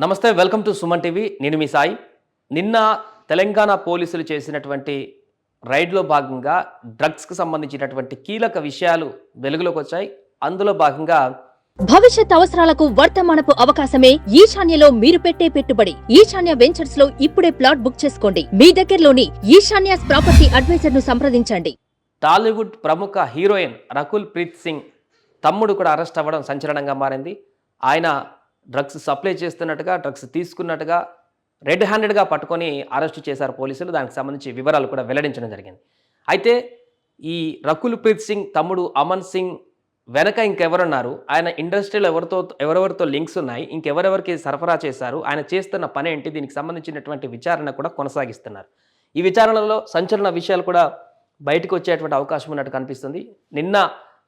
నమస్తే, welcome to Suman TV. నేను మీ సాయి. నిన్న తెలంగాణ పోలీసులు చేసినటువంటి రైడ్లో భాగంగా డ్రగ్స్కి సంబంధించినటువంటి కీలక విషయాలు వెలుగులోకి వచ్చాయి. అందులో భాగంగా భవిష్యత్ అవసరాలకు వర్తమానపు అవకాశమే ఈశాన్యలో మీరు పెట్టే పెట్టుబడి. ఈశాన్య వెంచర్స్ లో ఇప్పుడే ప్లాట్ బుక్ చేసుకోండి. మీ దగ్గరలోని ఈశాన్యాస్ ప్రాపర్టీ అడ్వైజర్ ను సంప్రదించండి. టాలీవుడ్ ప్రముఖ హీరోయిన్ రకుల్ ప్రీత్ సింగ్ తమ్ముడు కూడా అరెస్ట్ అవ్వడం సంచలనంగా మారింది. ఆయన డ్రగ్స్ సప్లై చేస్తున్నట్టుగా, డ్రగ్స్ తీసుకున్నట్టుగా రెడ్ హ్యాండెడ్గా పట్టుకొని అరెస్టు చేశారు పోలీసులు. దానికి సంబంధించి వివరాలు కూడా వెల్లడించడం జరిగింది. అయితే ఈ రకుల్ ప్రీత్ సింగ్ తమ్ముడు అమన్ సింగ్ వెనక ఇంకెవరున్నారు, ఆయన ఇండస్ట్రీలో ఎవరెవరితో లింక్స్ ఉన్నాయి, ఇంకెవరెవరికి సరఫరా చేశారు, ఆయన చేస్తున్న పని ఏంటి, దీనికి సంబంధించినటువంటి విచారణ కూడా కొనసాగిస్తున్నారు. ఈ విచారణలో సంచలన విషయాలు కూడా బయటకు వచ్చేటువంటి అవకాశం ఉన్నట్టు కనిపిస్తుంది. నిన్న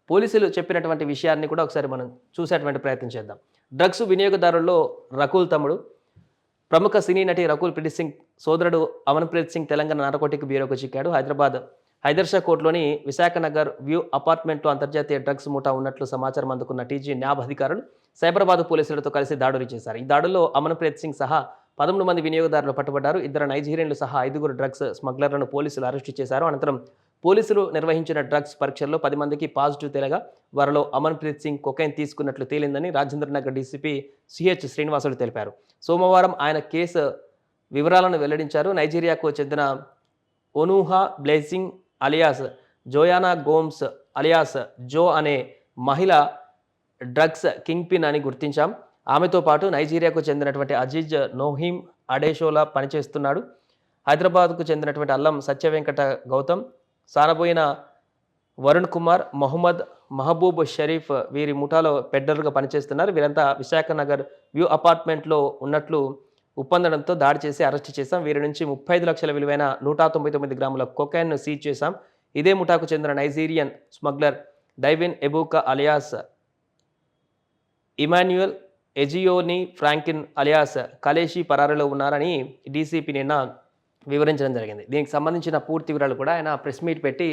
పోలీసులు చెప్పినటువంటి విషయాన్ని కూడా ఒకసారి మనం చూసేటువంటి ప్రయత్నం చేద్దాం. డ్రగ్స్ వినియోగదారుల్లో రకుల్ తమ్ముడు ప్రముఖ సినీ నటి రకుల్ ప్రీత్ సింగ్ సోదరుడు అమన్ ప్రీత్ సింగ్ తెలంగాణ నార్కోటిక్ బ్యూరోకు చిక్కాడు. హైదర్షా కోర్టులోని విశాఖ నగర్ వ్యూ అపార్ట్మెంట్లో అంతర్జాతీయ డ్రగ్స్ ముఠా ఉన్నట్లు సమాచారం అందుకున్న టీజీ న్యాబ్ అధికారులు సైబరాబాద్ పోలీసులతో కలిసి దాడులు చేశారు. ఈ దాడుల్లో అమన్ ప్రీత్ సింగ్ సహా 13 మంది వినియోగదారులు పట్టుబడ్డారు. 2 నైజీరియన్లు సహా 5 డ్రగ్స్ స్మగ్లర్లను పోలీసులు అరెస్టు చేశారు. అనంతరం పోలీసులు నిర్వహించిన డ్రగ్స్ పరీక్షల్లో 10 మందికి పాజిటివ్ తేలగా వారిలో అమన్ ప్రీత్ సింగ్ కొకైన్ తీసుకున్నట్లు తేలిందని రాజేంద్రనగర్ డీసీపీ సిహెచ్ శ్రీనివాసులు తెలిపారు. సోమవారం ఆయన కేసు వివరాలను వెల్లడించారు. నైజీరియాకు చెందిన ఒనూహా బ్లెస్సింగ్ అలియాస్ జోయానా గోమ్స్ అలియాస్ జో అనే మహిళ డ్రగ్స్ కింగ్ పిన్ అని గుర్తించాం. ఆమెతో పాటు నైజీరియాకు చెందినటువంటి అజీజ్ నోహిమ్ అడేషోలా పనిచేస్తున్నాడు. హైదరాబాద్కు చెందినటువంటి అల్లం సత్యవెంకట గౌతమ్, సానబోయిన వరుణ్ కుమార్, మొహమ్మద్ మహబూబ్ షరీఫ్ వీరి ముఠాలో పెడ్డర్గా పనిచేస్తున్నారు. వీరంతా విశాఖ నగర్ వ్యూ అపార్ట్మెంట్లో ఉన్నట్లు ఉప్పందడంతో దాడి చేసి అరెస్టు చేశాం. వీరి నుంచి 35 లక్షల విలువైన 199 గ్రాముల కొకైన్ను సీజ్ చేశాం. ఇదే ముఠాకు చెందిన Nigerian smuggler Divine Ebuka alias Emmanuel Ezeoni Frankin alias Kaleshi పరారీలో ఉన్నారని డీసీపీ నిన్న వివరించడం జరిగింది. దీనికి సంబంధించిన పూర్తి వివరాలు కూడా ఆయన ప్రెస్ మీట్ పెట్టి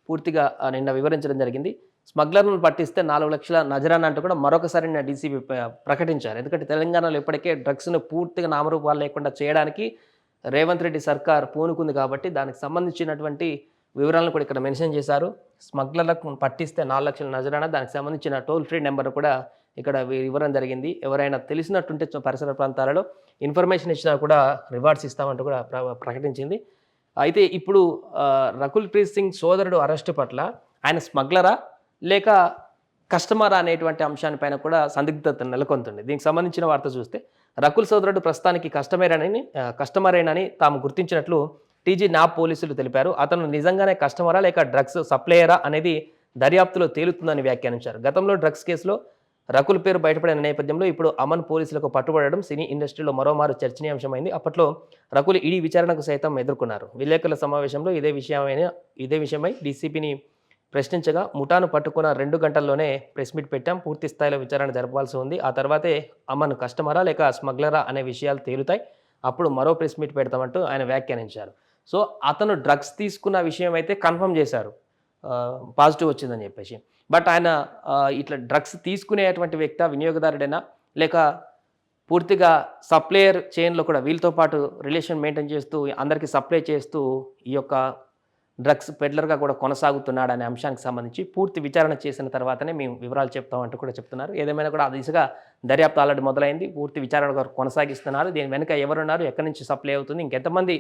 పూర్తిగా నిన్న వివరించడం జరిగింది. స్మగ్లర్లను పట్టిస్తే 4 లక్షల నజరానా అంటూ కూడా మరొకసారి నిన్న డీసీపీ ప్రకటించారు. ఎందుకంటే తెలంగాణలో ఇప్పటికే డ్రగ్స్ను పూర్తిగా నామరూపాలు లేకుండా చేయడానికి రేవంత్ రెడ్డి సర్కార్ పూనుకుంది కాబట్టి దానికి సంబంధించినటువంటి వివరాలను కూడా ఇక్కడ మెన్షన్ చేశారు. స్మగ్లర్లకు పట్టిస్తే 4 లక్షల నజరానా, దానికి సంబంధించిన టోల్ ఫ్రీ నెంబర్ కూడా ఇక్కడ ఇవ్వడం జరిగింది. ఎవరైనా తెలిసినట్టుంటే పరిసర ప్రాంతాలలో ఇన్ఫర్మేషన్ ఇచ్చినా కూడా రివార్డ్స్ ఇస్తామంటూ కూడా ప్రకటించింది. అయితే ఇప్పుడు రకుల్ ప్రీత్ సింగ్ సోదరుడు అరెస్టు పట్ల ఆయన స్మగ్లరా లేక కస్టమరా అనేటువంటి అంశానిపైన కూడా సందిగ్ధత నెలకొంటుంది. దీనికి సంబంధించిన వార్త చూస్తే రకుల్ సోదరుడు ప్రస్తుతానికి కస్టమరేనని తాము గుర్తించినట్లు టీజీ న్యాబ్ పోలీసులు తెలిపారు. అతను నిజంగానే కస్టమరా లేక డ్రగ్స్ సప్లయరా అనేది దర్యాప్తులో తేలుతుందని వ్యాఖ్యానించారు. గతంలో డ్రగ్స్ కేసులో రకుల్ పేరు బయటపడిన నేపథ్యంలో ఇప్పుడు అమన్ పోలీసులకు పట్టుబడడం సినీ ఇండస్ట్రీలో మరోమారు చర్చనీయాంశమైంది. అప్పట్లో రకుల్ ఈడీ విచారణకు సైతం ఎదుర్కొన్నారు. విలేకరుల సమావేశంలో ఇదే విషయమై డీసీపీని ప్రశ్నించగా ముఠాను పట్టుకున్న 2 గంటల్లోనే ప్రెస్ మీట్ పెట్టాం, పూర్తి స్థాయిలో విచారణ జరపాల్సి ఉంది, ఆ తర్వాతే అమన్ కస్టమరా లేక స్మగ్లరా అనే విషయాలు తేలుతాయి, అప్పుడు మరో ప్రెస్ మీట్ పెడతామంటూ ఆయన వ్యాఖ్యానించారు. సో అతను డ్రగ్స్ తీసుకున్న విషయం అయితే కన్ఫర్మ్ చేశారు, పాజిటివ్ వచ్చిందని చెప్పేసి. బట్ ఆయన ఇట్లా డ్రగ్స్ తీసుకునేటువంటి వ్యక్తి వినియోగదారుడైనా లేక పూర్తిగా సప్లయర్ చైన్లో కూడా వీళ్ళతో పాటు రిలేషన్ మెయింటైన్ చేస్తూ అందరికీ సప్లై చేస్తూ ఈ యొక్క డ్రగ్స్ పెడ్లర్గా కూడా కొనసాగుతున్నాడు అనే అంశానికి సంబంధించి పూర్తి విచారణ చేసిన తర్వాతనే మేము వివరాలు చెప్తామంటూ కూడా చెప్తున్నారు. ఏదేమైనా కూడా ఆ దిశగా దర్యాప్తు ఆల్రెడీ మొదలైంది, పూర్తి విచారణ కొనసాగిస్తున్నారు. దీని వెనుక ఎవరున్నారు, ఎక్కడి నుంచి సప్లై అవుతుంది, ఇంకెంతమంది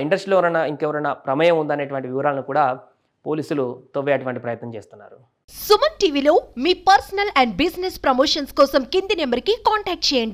ఇండస్ట్రీలో ఇంకెవరైనా ప్రమేయం ఉందనేటువంటి వివరాలను కూడా పోలీసులు తవ్వేటువంటి ప్రయత్నం చేస్తున్నారు. సుమన్ టీవీలో మీ పర్సనల్ అండ్ బిజినెస్ ప్రమోషన్స్ కోసం కింది నెంబర్కి కాంటాక్ట్ చేయండి.